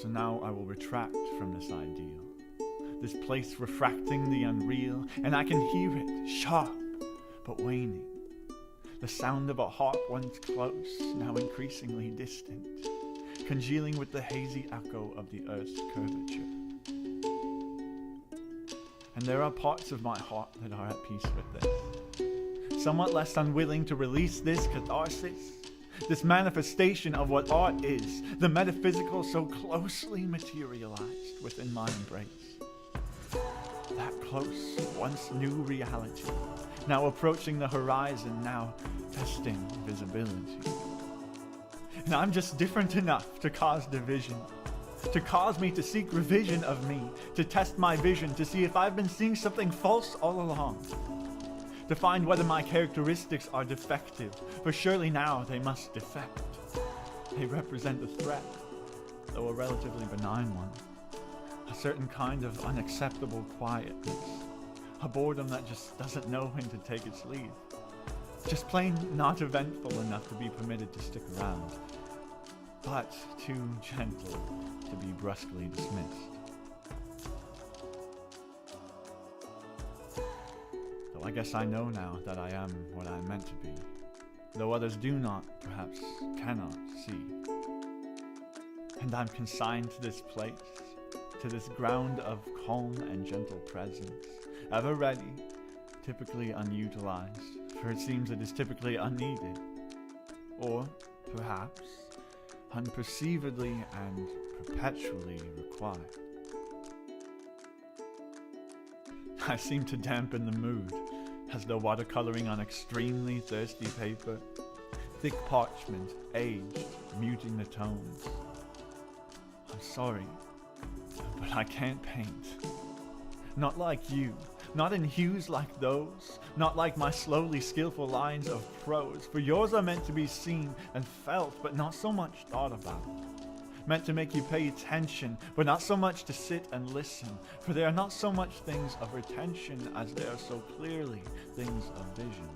So now I will retract from this ideal, this place refracting the unreal, and I can hear it, sharp but waning. The sound of a heart once close, now increasingly distant, congealing with the hazy echo of the earth's curvature. And there are parts of my heart that are at peace with this, somewhat less unwilling to release this catharsis, this manifestation of what art is, the metaphysical so closely materialized within my embrace. That close, once new reality, now approaching the horizon, now testing visibility. And I'm just different enough to cause division, to cause me to seek revision of me, to test my vision, to see if I've been seeing something false all along, to find whether my characteristics are defective, for surely now they must defect. They represent a threat, though a relatively benign one, a certain kind of unacceptable quietness, a boredom that just doesn't know when to take its leave, just plain not eventful enough to be permitted to stick around, but too gentle to be brusquely dismissed. Though I guess I know now that I am what I'm meant to be, though others do not, perhaps cannot see. And I'm consigned to this place, to this ground of calm and gentle presence, ever ready, typically unutilized, for it seems it is typically unneeded, or perhaps unperceivedly and perpetually required. I seem to dampen the mood, as though watercoloring on extremely thirsty paper, thick parchment, aged, muting the tones. I'm sorry, but I can't paint. Not like you, not in hues like those, not like my slowly skillful lines of prose, for yours are meant to be seen and felt, but not so much thought about. Meant to make you pay attention, but not so much to sit and listen, for they are not so much things of retention as they are so clearly things of vision.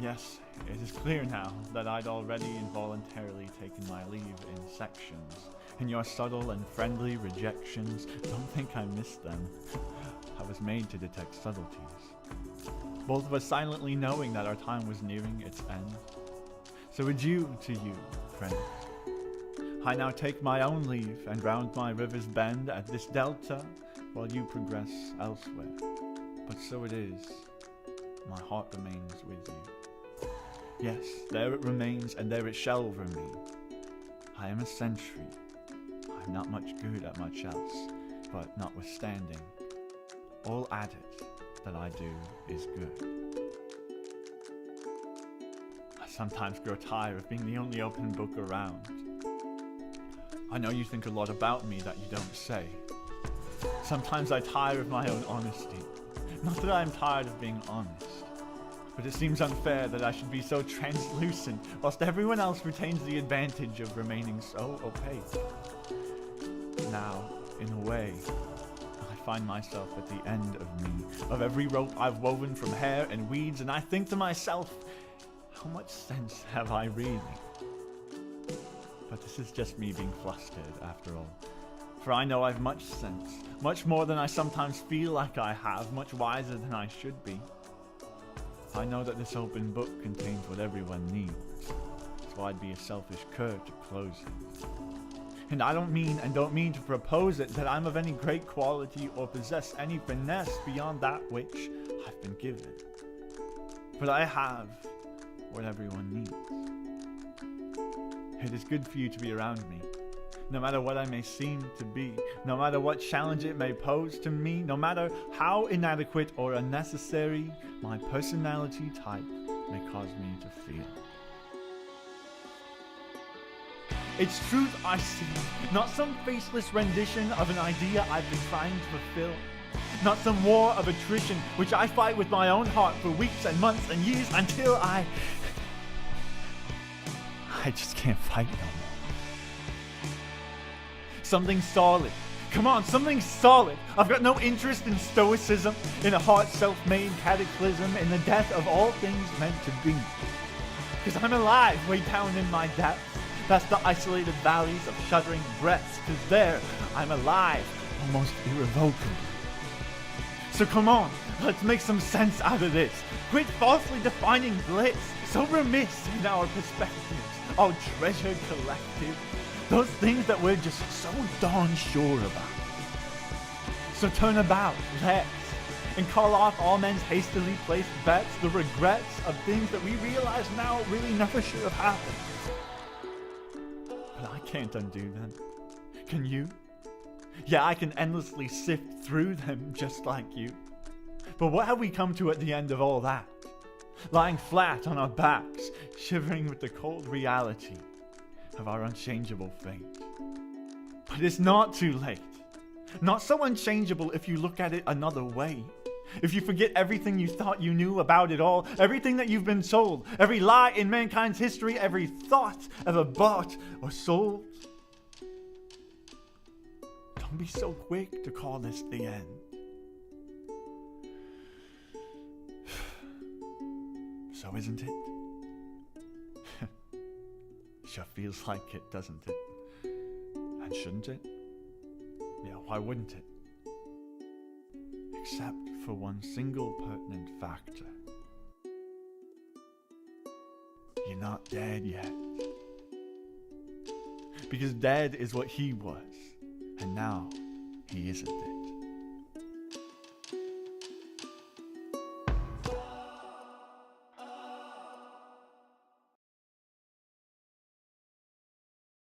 Yes, it is clear now that I'd already involuntarily taken my leave in sections. In your subtle and friendly rejections, don't think I missed them. I was made to detect subtleties. Both of us silently knowing that our time was nearing its end. So adieu to you, friends. I now take my own leave and round my river's bend at this delta while you progress elsewhere. But so it is. My heart remains with you. Yes, there it remains and there it shall remain. I am a sentry. I'm not much good at much else, but notwithstanding, all at it that I do is good. I sometimes grow tired of being the only open book around. I know you think a lot about me that you don't say. Sometimes I tire of my own honesty. Not that I am tired of being honest, but it seems unfair that I should be so translucent whilst everyone else retains the advantage of remaining so opaque. Now, in a way, I find myself at the end of me, of every rope I've woven from hair and weeds, and I think to myself, how much sense have I really? But this is just me being flustered, after all. For I know I've much sense, much more than I sometimes feel like I have, much wiser than I should be. I know that this open book contains what everyone needs, so I'd be a selfish cur to close it. And I don't mean to propose it that I'm of any great quality or possess any finesse beyond that which I've been given. But I have what everyone needs. It is good for you to be around me, no matter what I may seem to be, no matter what challenge it may pose to me, no matter how inadequate or unnecessary my personality type may cause me to feel. It's truth I see, not some faceless rendition of an idea I've been trying to fulfill, not some war of attrition which I fight with my own heart for weeks and months and years until I just can't fight no more. Something solid. Come on, something solid. I've got no interest in stoicism, in a heart self-made cataclysm, in the death of all things meant to be. Because I'm alive way down in my depths. past the isolated valleys of shuddering breaths, 'cause there I'm alive, almost irrevocably. So come on, let's make some sense out of this. Quit falsely defining bliss, so remiss in our perspectives, our treasured collective, those things that we're just so darn sure about. So turn about, let's, and call off all men's hastily placed bets, the regrets of things that we realize now really never should have happened. But I can't undo them. Can you? Yeah, I can endlessly sift through them just like you. But what have we come to at the end of all that? Lying flat on our backs, shivering with the cold reality of our unchangeable fate. But it's not too late. Not so unchangeable if you look at it another way. If you forget everything you thought you knew about it all, everything that you've been told, every lie in mankind's history, every thought ever bought or sold. Don't be so quick to call this the end. So isn't it? Sure feels like it, doesn't it? And shouldn't it? Yeah, why wouldn't it? Except for one single pertinent factor. You're not dead yet. Because dead is what he was, and now he isn't it.